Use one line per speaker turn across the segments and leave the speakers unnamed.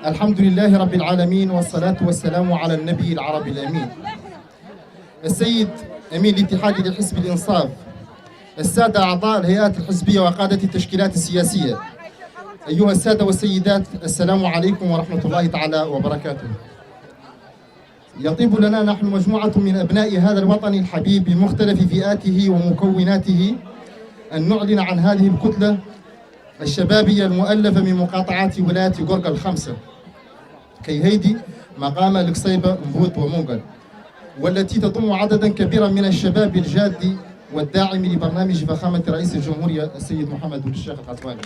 الحمد لله رب العالمين، والصلاة والسلام على النبي العربي الأمين السيد أمين الاتحاد لحزب الإنصاف، السادة أعضاء الهيئات الحزبية وقادة التشكيلات السياسية، أيها السادة والسيدات، السلام عليكم ورحمة الله تعالى وبركاته. يطيب لنا نحن مجموعة من أبناء هذا الوطن الحبيب بمختلف فئاته ومكوناته أن نعلن عن هذه الكتلة الشبابية المؤلفة من مقاطعات ولاية غورغا الخمسة كيهيدي، مقام القصيبة، مبوت ومونغل، والتي تضم عددا كبيرا من الشباب الجاد والداعم لبرنامج فخامة رئيس الجمهورية السيد محمد بن الشيخ القطواني.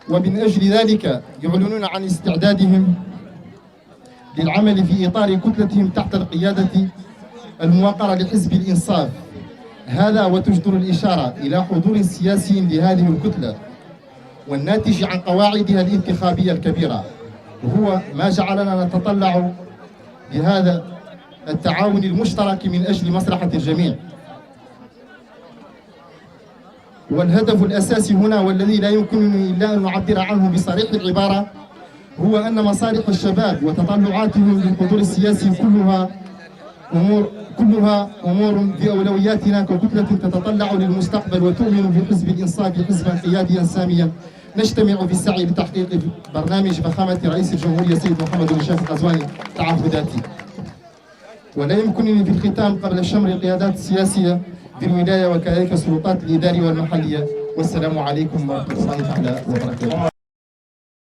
ومن أجل ذلك يعلنون عن استعدادهم للعمل في إطار كتلتهم تحت القيادة الموقرة لحزب الإنصاف هذا، وتجدر الإشارة إلى حضور سياسي لهذه الكتلة والناتج عن قواعدها الانتخابية الكبيرة، وهو ما جعلنا نتطلع لهذا التعاون المشترك من أجل مصلحة الجميع. والهدف الأساسي هنا والذي لا يمكنني إلا أن نعبر عنه بصريح العبارة هو أن مصالح الشباب وتطلعاتهم للحضور السياسي كلها أمور في أولوياتنا ككتلة تتطلع للمستقبل وتؤمن بحزب الإنصاف حزبا قياديا ساميا نجتمع في السعي لتحقيق برنامج فخامة رئيس الجمهورية السيد محمد بن الشيخ القطواني تعهداتي. ولا يمكنني في الختام قبل شمر القيادات السياسية في الولاية وكذلك السلطات الإدارية والمحلية، والسلام عليكم ورحمة الله تعالى وبركاته.